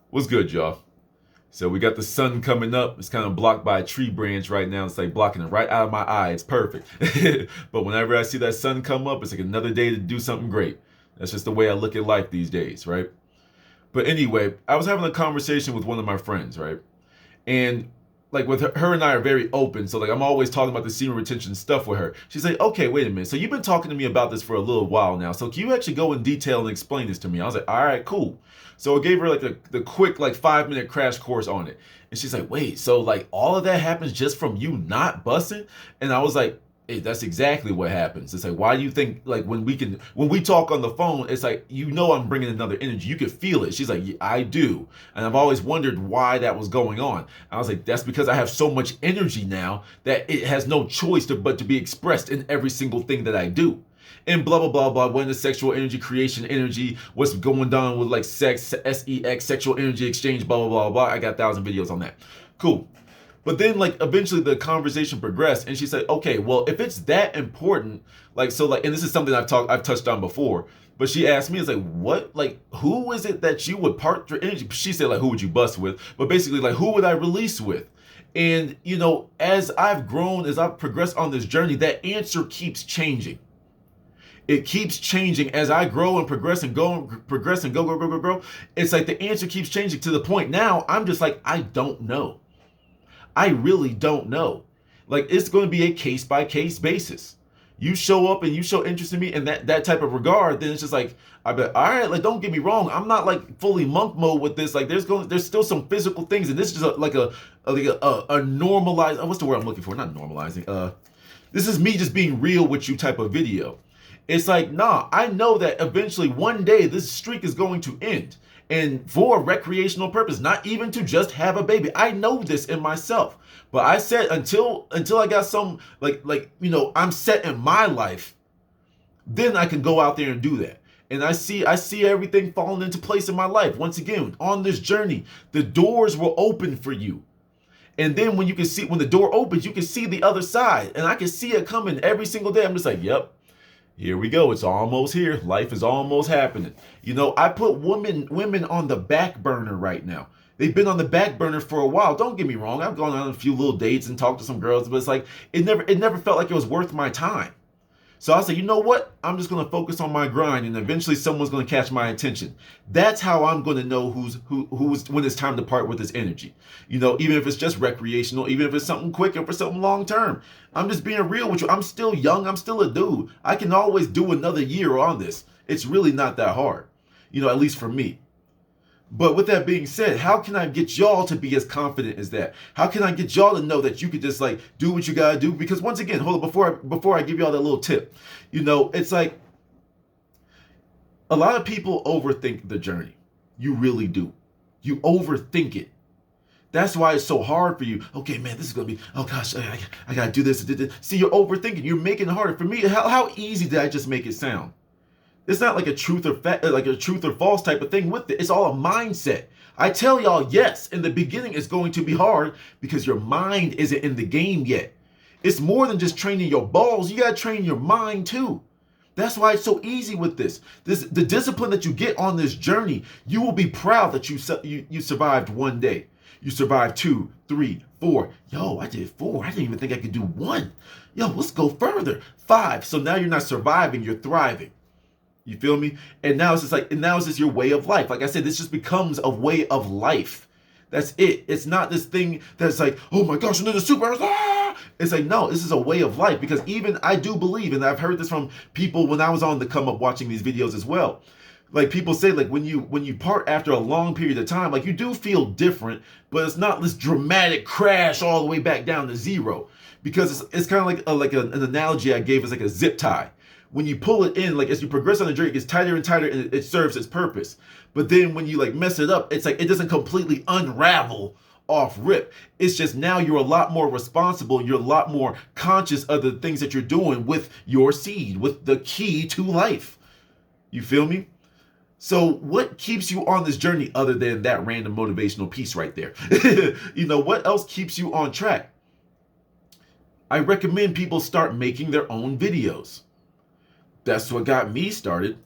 What's good, y'all? So we got the sun coming up. It's kind of blocked by a tree branch right now. It's like blocking it right out of my eye. It's perfect. But whenever I see that sun come up, it's like another day to do something great. That's just the way I look at life these days, right? But anyway, I was having a conversation with one of my friends, right? And like with her and I are very open, so like I'm always talking about the semen retention stuff with her. She's like, okay, wait a minute. So you've been talking to me about this for a little while now. So can you actually go in detail and explain this to me? I was like, all right, cool. So I gave her like the quick like 5 minute crash course on it, and she's like, wait, so like all of that happens just from you not busting? And I was like, hey, that's exactly what happens. It's like, why do you think like when we talk on the phone, it's like I'm bringing another energy. You can feel it. She's like, yeah, I do, and I've always wondered why that was going on. I was like, that's because I have so much energy now that it has no choice but to be expressed in every single thing that I do. And blah blah blah blah. When the sexual energy, creation energy, what's going down with like sex, sex, sexual energy exchange, blah blah blah blah. I got 1,000 videos on that. Cool. But then like eventually the conversation progressed and she said, okay, well if it's that important, like so like and this is something I've touched on before, but she asked me, it's like, what, like who is it that you would part your energy? She said like who would you bust with? But basically like who would I release with? And as I've grown, as I've progressed on this journey, that answer keeps changing. It keeps changing as I grow and progress and progress and go. It's like the answer keeps changing to the point now I'm just like, I don't know. I really don't know. Like it's going to be a case by case basis. You show up and you show interest in me in that type of regard, then it's just like, I bet, all right, like don't get me wrong, I'm not like fully monk mode with this. Like there's still some physical things, and this is just a normalized. What's the word I'm looking for? Not normalizing. This is me just being real with you type of video. It's like, nah, I know that eventually one day this streak is going to end. And for recreational purpose, not even to just have a baby. I know this in myself. But I said until I got some I'm set in my life, then I can go out there and do that. And I see everything falling into place in my life. Once again, on this journey, the doors will open for you. And then when the door opens, you can see the other side. And I can see it coming every single day. I'm just like, yep. Here we go. It's almost here. Life is almost happening. I put women on the back burner right now. They've been on the back burner for a while. Don't get me wrong. I've gone on a few little dates and talked to some girls, but it's like it never felt like it was worth my time. So I said, you know what? I'm just gonna focus on my grind, and eventually someone's gonna catch my attention. That's how I'm gonna know who's when it's time to part with this energy. Even if it's just recreational, even if it's something quick, or for something long term. I'm just being real with you. I'm still young. I'm still a dude. I can always do another year on this. It's really not that hard. At least for me. But with that being said, how can I get y'all to be as confident as that? How can I get y'all to know that you could just like do what you gotta do? Because once again, hold on, before I give y'all that little tip, it's like a lot of people overthink the journey. You really do. You overthink it. That's why it's so hard for you. Okay, man, this is gonna be. Oh gosh, I gotta do this. See, you're overthinking. You're making it harder for me. How easy did I just make it sound? It's not like a truth or false type of thing with it. It's all a mindset. I tell y'all, yes, in the beginning it's going to be hard because your mind isn't in the game yet. It's more than just training your balls. You gotta train your mind too. That's why it's so easy with this. The discipline that you get on this journey, you will be proud that you survived one day. You survived 2, 3, 4. Yo, I did 4. I didn't even think I could do 1. Yo, let's go further. 5. So now you're not surviving, you're thriving. You feel me? And now it's just your way of life. Like I said, this just becomes a way of life. That's it. It's not this thing that's like, oh my gosh, another superhero. Ah! It's like, no, this is a way of life. Because even I do believe, and I've heard this from people when I was on the come up watching these videos as well. Like people say, like when you part after a long period of time, like you do feel different, but it's not this dramatic crash all the way back down to zero. Because it's kind of like an analogy I gave is like a zip tie. When you pull it in, like as you progress on the journey, it gets tighter and tighter, and it serves its purpose. But then when you like mess it up, it's like it doesn't completely unravel off rip. It's just now you're a lot more responsible. You're a lot more conscious of the things that you're doing with your seed, with the key to life. You feel me? So what keeps you on this journey other than that random motivational piece right there? What else keeps you on track? I recommend people start making their own videos. That's what got me started.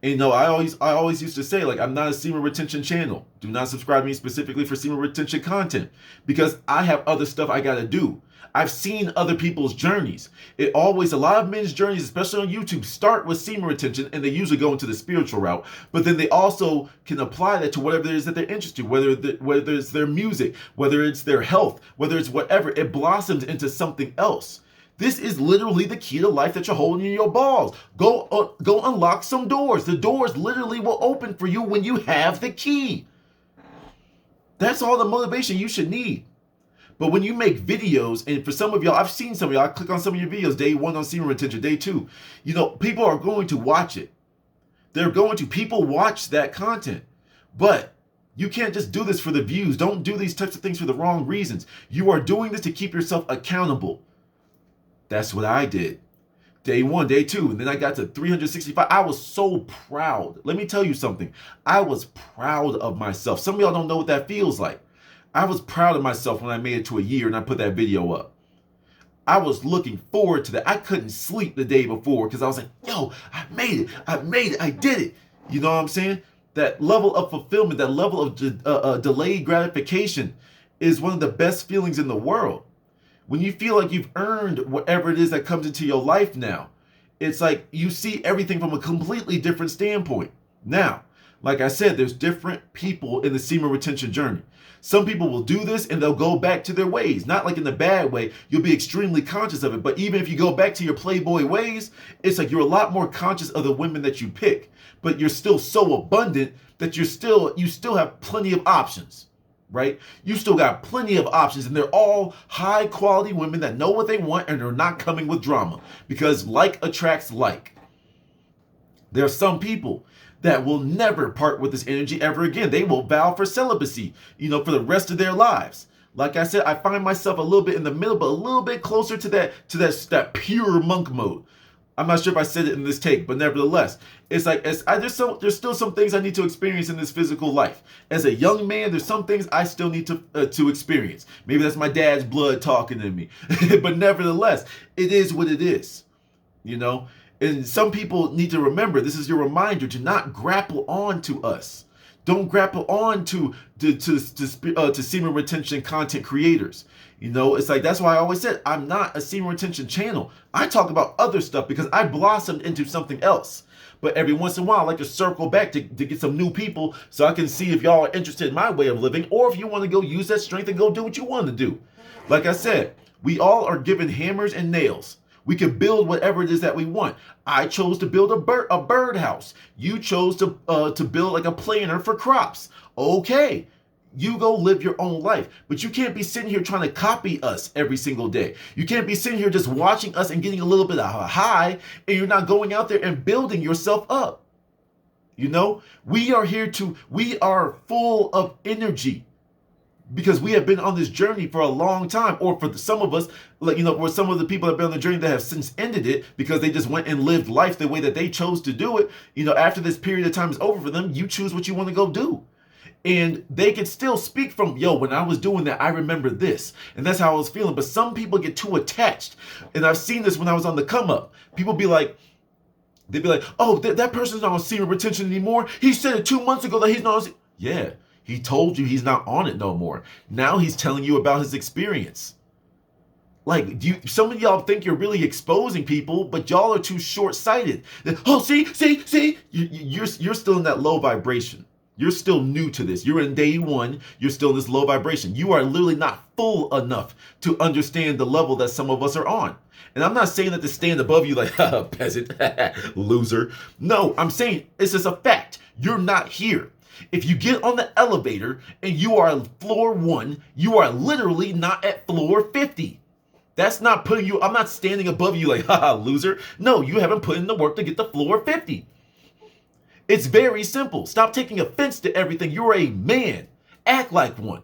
And I always used to say, like, I'm not a semen retention channel. Do not subscribe to me specifically for semen retention content because I have other stuff I gotta do. I've seen other people's journeys. A lot of men's journeys, especially on YouTube, start with semen retention and they usually go into the spiritual route. But then they also can apply that to whatever it is that they're interested in, whether it's their music, whether it's their health, whether it's whatever. It blossoms into something else. This is literally the key to life that you're holding in your balls. Go unlock some doors. The doors literally will open for you when you have the key. That's all the motivation you should need. But when you make videos, and for some of y'all, I've seen some of y'all, I click on some of your videos, day 1 on semen retention, day 2. People are going to watch it. People watch that content. But you can't just do this for the views. Don't do these types of things for the wrong reasons. You are doing this to keep yourself accountable. That's what I did. Day 1, day 2, and then I got to 365. I was so proud. Let me tell you something. I was proud of myself. Some of y'all don't know what that feels like. I was proud of myself when I made it to a year and I put that video up. I was looking forward to that. I couldn't sleep the day before because I was like, yo, I made it. I did it. You know what I'm saying? That level of fulfillment, that level of delayed gratification is one of the best feelings in the world. When you feel like you've earned whatever it is that comes into your life now, it's like you see everything from a completely different standpoint. Now, like I said, there's different people in the semen retention journey. Some people will do this and they'll go back to their ways. Not like in the bad way. You'll be extremely conscious of it. But even if you go back to your Playboy ways, it's like you're a lot more conscious of the women that you pick. But you're still so abundant that you still have plenty of options. Right? You still got plenty of options, and they're all high quality women that know what they want and are not coming with drama because like attracts like. There are some people that will never part with this energy ever again. They will vow for celibacy, for the rest of their lives. Like I said, I find myself a little bit in the middle, but a little bit closer to that pure monk mode. I'm not sure if I said it in this take, but nevertheless, it's like there's still some things I need to experience in this physical life. As a young man, there's some things I still need to experience. Maybe that's my dad's blood talking to me, but nevertheless, it is what it is, And some people need to remember this is your reminder to not grapple on to us. Don't grapple on to semen retention content creators. It's like that's why I always said I'm not a semen retention channel. I talk about other stuff because I blossomed into something else. But every once in a while, I like to circle back to get some new people so I can see if y'all are interested in my way of living or if you want to go use that strength and go do what you want to do. Like I said, we all are given hammers and nails. We can build whatever it is that we want. I chose to build a birdhouse. You chose to build like a planter for crops. Okay, you go live your own life. But you can't be sitting here trying to copy us every single day. You can't be sitting here just watching us and getting a little bit of a high, and you're not going out there and building yourself up. We are full of energy. Because we have been on this journey for a long time, or for some of us, or some of the people that have been on the journey that have since ended it because they just went and lived life the way that they chose to do it. After this period of time is over for them, you choose what you want to go do. And they can still speak from, when I was doing that, I remember this. And that's how I was feeling. But some people get too attached. And I've seen this when I was on the come up. People be like, oh, that person's not on semen retention anymore. He said it 2 months ago that he's not on. Yeah. He told you he's not on it no more. Now he's telling you about his experience. Like, some of y'all think you're really exposing people, but y'all are too short-sighted. Oh, see? You're still in that low vibration. You're still new to this. You're in day 1. You're still in this low vibration. You are literally not full enough to understand the level that some of us are on. And I'm not saying that to stand above you like, peasant, loser. No, I'm saying it's just a fact. You're not here. If you get on the elevator and you are floor 1, you are literally not at floor 50. That's not putting you, I'm not standing above you like, haha, loser. No, you haven't put in the work to get to floor 50. It's very simple. Stop taking offense to everything. You're a man. Act like one.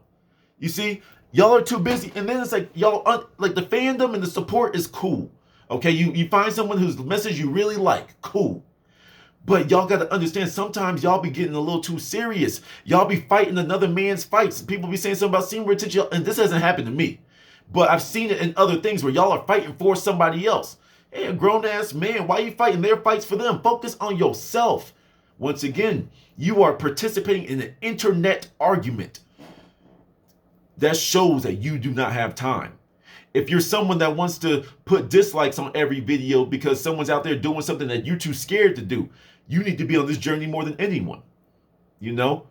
You see, y'all are too busy. And then it's like, like the fandom and the support is cool. Okay, you find someone whose message you really like. Cool. But y'all got to understand, sometimes y'all be getting a little too serious. Y'all be fighting another man's fights. People be saying something about semen retention, and this hasn't happened to me. But I've seen it in other things where y'all are fighting for somebody else. Hey, a grown-ass man, why are you fighting their fights for them? Focus on yourself. Once again, you are participating in an internet argument. That shows that you do not have time. If you're someone that wants to put dislikes on every video because someone's out there doing something that you're too scared to do, you need to be on this journey more than anyone. You know?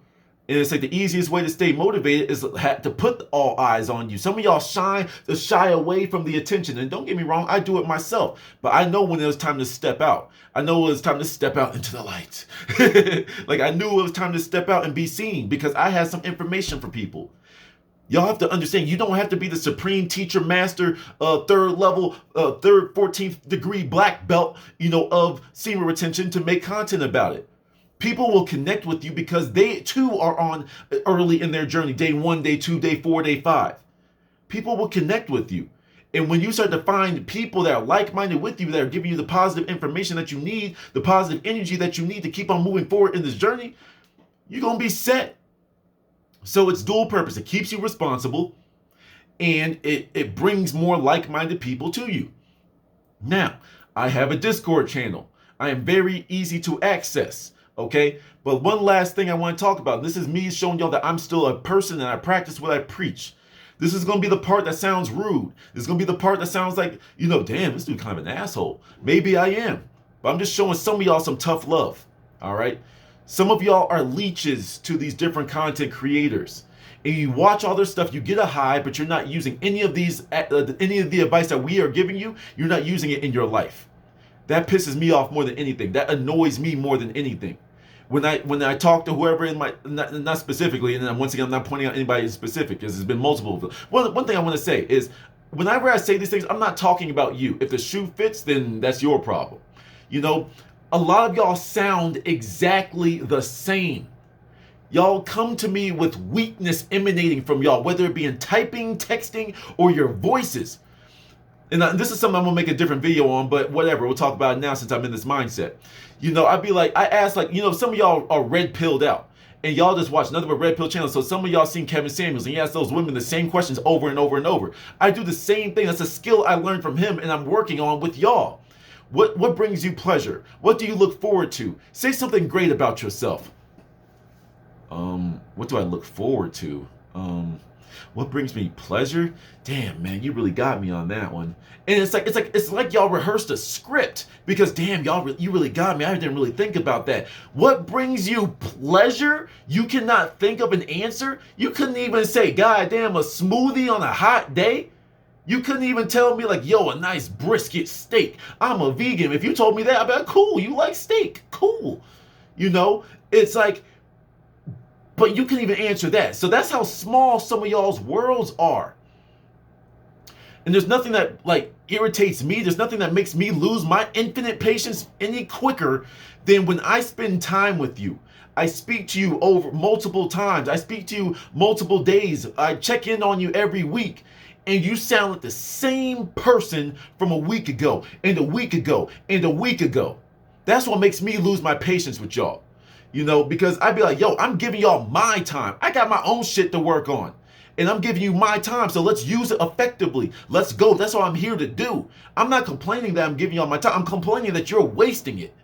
And it's like the easiest way to stay motivated is to put all eyes on you. Some of y'all shy away from the attention. And don't get me wrong, I do it myself. But I know when it was time to step out. I know it was time to step out into the light. Like I knew it was time to step out and be seen because I had some information for people. Y'all have to understand, you don't have to be the supreme teacher, master, third level, 14th degree black belt, of semen retention to make content about it. People will connect with you because they too are on early in their journey, day 1, day 2, day 4, day 5. People will connect with you. And when you start to find people that are like-minded with you, that are giving you the positive information that you need, the positive energy that you need to keep on moving forward in this journey, you're going to be set. So it's dual purpose. It keeps you responsible and it brings more like-minded people to you. Now, I have a Discord channel. I am very easy to access, okay? But one last thing I want to talk about. This is me showing y'all that I'm still a person and I practice what I preach. This is going to be the part that sounds rude. This is going to be the part that sounds like, damn, this dude kind of an asshole. Maybe I am. But I'm just showing some of y'all some tough love, all right? Some of y'all are leeches to these different content creators. And you watch all their stuff, you get a high, but you're not using any of the advice that we are giving you, you're not using it in your life. That pisses me off more than anything. That annoys me more than anything. When I talk to whoever in my, not specifically, and then once again, I'm not pointing out anybody specific, because there's been multiple. One thing I want to say is, whenever I say these things, I'm not talking about you. If the shoe fits, then that's your problem. A lot of y'all sound exactly the same. Y'all come to me with weakness emanating from y'all, whether it be in typing, texting, or your voices. And this is something I'm gonna make a different video on, but whatever, we'll talk about it now since I'm in this mindset. I ask some of y'all are red pilled out, and y'all just watch nothing but red pill channels. So some of y'all seen Kevin Samuels, and he asks those women the same questions over and over and over. I do the same thing. That's a skill I learned from him, and I'm working on with y'all. What brings you pleasure? What do you look forward to? Say something great about yourself. What do I look forward to? What brings me pleasure? Damn, man, you really got me on that one. And it's like y'all rehearsed a script because damn, you really got me. I didn't really think about that. What brings you pleasure? You cannot think of an answer. You couldn't even say, God damn, a smoothie on a hot day. You couldn't even tell me like, yo, a nice brisket steak. I'm a vegan. If you told me that, I'd be like, cool, you like steak. Cool. It's like, but you couldn't even answer that. So that's how small some of y'all's worlds are. And there's nothing that like irritates me. There's nothing that makes me lose my infinite patience any quicker than when I spend time with you. I speak to you over multiple times. I speak to you multiple days. I check in on you every week. And you sound like the same person from a week ago, and a week ago, and a week ago. That's what makes me lose my patience with y'all. Because I'd be like, yo, I'm giving y'all my time. I got my own shit to work on. And I'm giving you my time, so let's use it effectively. Let's go. That's what I'm here to do. I'm not complaining that I'm giving y'all my time. I'm complaining that you're wasting it.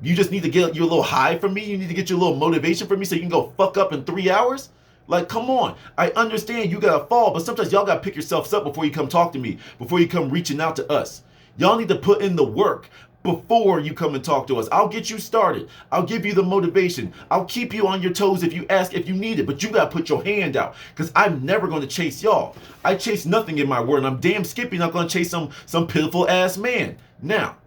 You just need to get your little high from me. You need to get your little motivation from me so you can go fuck up in 3 hours. Like, come on. I understand you gotta fall, but sometimes y'all gotta pick yourselves up before you come talk to me, before you come reaching out to us. Y'all need to put in the work before you come and talk to us. I'll get you started. I'll give you the motivation. I'll keep you on your toes if you ask, if you need it, but you gotta put your hand out, because I'm never gonna chase y'all. I chase nothing in my word, and I'm damn skippy not gonna chase some pitiful ass man. Now,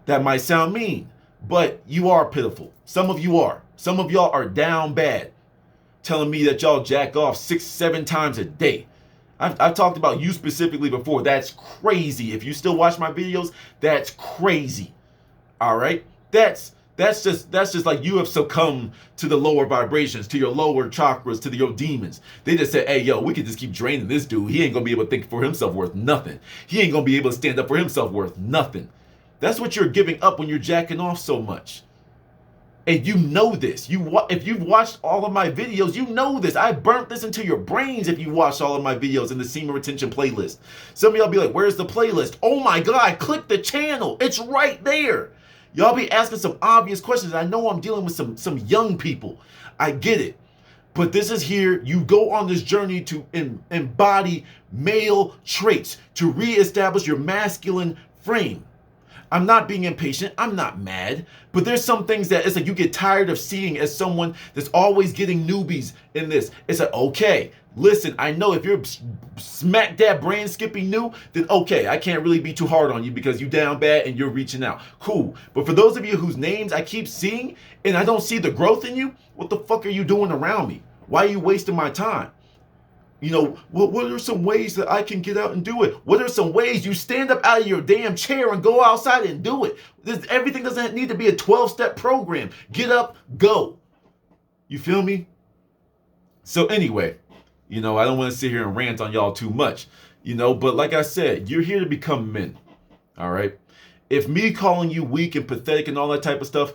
that might sound mean, but you are pitiful. Some of you are. Some of y'all are down bad, telling me that y'all jack off 6-7 times a day. I've talked about you specifically before. That's crazy. If you still watch my videos, that's crazy. All right? That's just like you have succumbed to the lower vibrations, to your lower chakras, to your demons. They just said, hey, yo, we could just keep draining this dude. He ain't gonna be able to think for himself worth nothing. He ain't gonna be able to stand up for himself worth nothing. That's what you're giving up when you're jacking off so much. And you know this. If you've watched all of my videos, you know this. I burnt this into your brains if you watched all of my videos in the semen retention playlist. Some of y'all be like, where's the playlist? Oh my God, click the channel. It's right there. Y'all be asking some obvious questions. I know I'm dealing with some young people. I get it. But this is here, you go on this journey to embody male traits, to reestablish your masculine frame. I'm not being impatient, I'm not mad, but there's some things that it's like you get tired of seeing as someone that's always getting newbies in this. It's like, okay, listen, I know if you're smack dab brain skipping new, then okay, I can't really be too hard on you because you down bad and you're reaching out. Cool. But for those of you whose names I keep seeing and I don't see the growth in you, what the fuck are you doing around me? Why are you wasting my time? You know, what are some ways that I can get out and do it? What are some ways you stand up out of your damn chair and go outside and do it? Everything doesn't need to be a 12-step program. Get up, go. You feel me? So anyway, you know, I don't want to sit here and rant on y'all too much, you know, but like I said, you're here to become men, all right? If me calling you weak and pathetic and all that type of stuff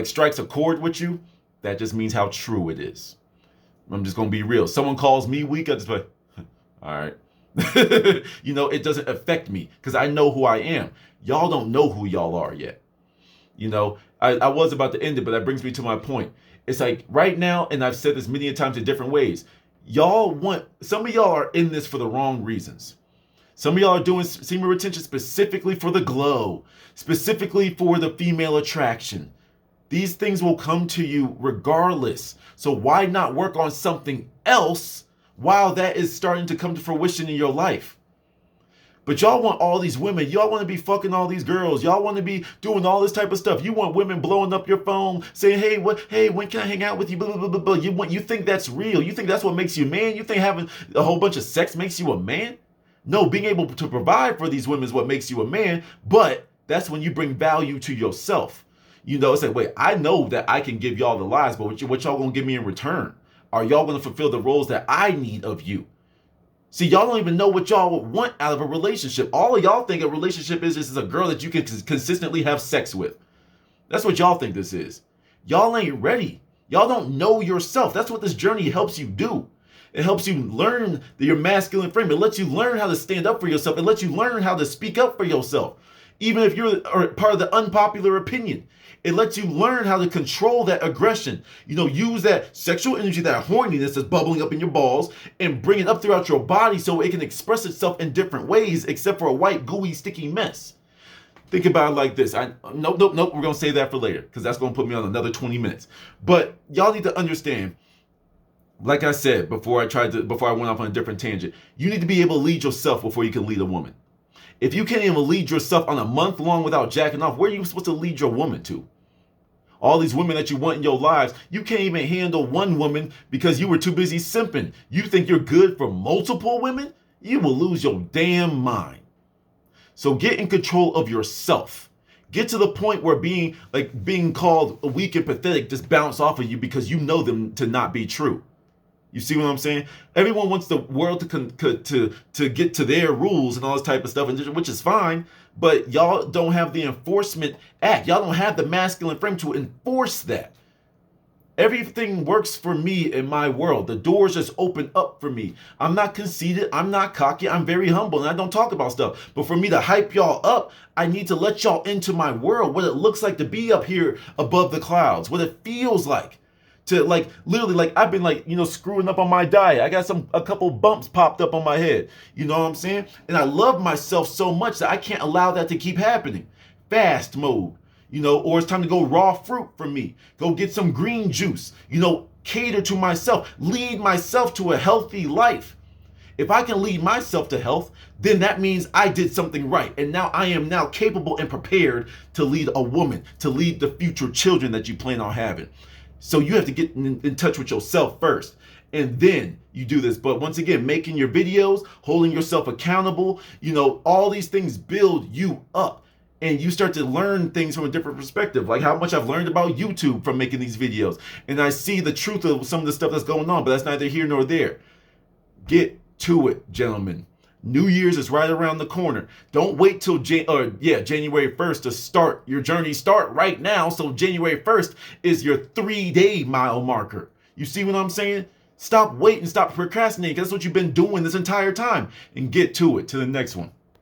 strikes a chord with you, that just means how true it is. I'm just going to be real. Someone calls me weak, I just like, all right. You know, it doesn't affect me because I know who I am. Y'all don't know who y'all are yet. You know, I was about to end it, but that brings me to my point. It's like right now, and I've said this many times in different ways, some of y'all are in this for the wrong reasons. Some of y'all are doing semen retention specifically for the glow, specifically for the female attraction. These things will come to you regardless. So why not work on something else while that is starting to come to fruition in your life? But y'all want all these women. Y'all want to be fucking all these girls. Y'all want to be doing all this type of stuff. You want women blowing up your phone saying, hey, when can I hang out with you? Blah, blah, blah, blah. You think that's real. You think that's what makes you a man. You think having a whole bunch of sex makes you a man? No, being able to provide for these women is what makes you a man. But that's when you bring value to yourself. You know, it's like, wait, I know that I can give y'all the lies, but what y'all gonna give me in return? Are y'all gonna fulfill the roles that I need of you? See, y'all don't even know what y'all want out of a relationship. All of y'all think a relationship is a girl that you can consistently have sex with. That's what y'all think this is. Y'all ain't ready. Y'all don't know yourself. That's what this journey helps you do. It helps you learn your masculine frame. It lets you learn how to stand up for yourself. It lets you learn how to speak up for yourself. Even if you're part of the unpopular opinion, it lets you learn how to control that aggression. You know, use that sexual energy, that horniness that's bubbling up in your balls and bring it up throughout your body so it can express itself in different ways except for a white, gooey, sticky mess. Think about it like this. Nope. We're going to save that for later because that's going to put me on another 20 minutes. But y'all need to understand, like I said, before I went off on a different tangent, you need to be able to lead yourself before you can lead a woman. If you can't even lead yourself on a month long without jacking off, where are you supposed to lead your woman to? All these women that you want in your lives, you can't even handle one woman because you were too busy simping. You think you're good for multiple women? You will lose your damn mind. So get in control of yourself. Get to the point where being called weak and pathetic just bounce off of you because you know them to not be true. You see what I'm saying? Everyone wants the world to get to their rules and all this type of stuff, which is fine. But y'all don't have the enforcement act. Y'all don't have the masculine frame to enforce that. Everything works for me in my world. The doors just open up for me. I'm not conceited. I'm not cocky. I'm very humble, and I don't talk about stuff. But for me to hype y'all up, I need to let y'all into my world, what it looks like to be up here above the clouds, what it feels like. To literally I've been screwing up on my diet. I got a couple bumps popped up on my head. You know what I'm saying? And I love myself so much that I can't allow that to keep happening. Fast mode, or it's time to go raw fruit for me. Go get some green juice, cater to myself, lead myself to a healthy life. If I can lead myself to health, then that means I did something right. And now I am now capable and prepared to lead a woman, to lead the future children that you plan on having. So you have to get in touch with yourself first, and then you do this. But once again, making your videos, holding yourself accountable, all these things build you up, and you start to learn things from a different perspective. Like how much I've learned about YouTube from making these videos, and I see the truth of some of the stuff that's going on, but that's neither here nor there. Get to it, gentlemen. New Year's is right around the corner. Don't wait till January 1st to start your journey. Start right now. So January 1st is your 3-day mile marker. You see what I'm saying? Stop waiting. Stop procrastinating. That's what you've been doing this entire time. And get to it. To the next one.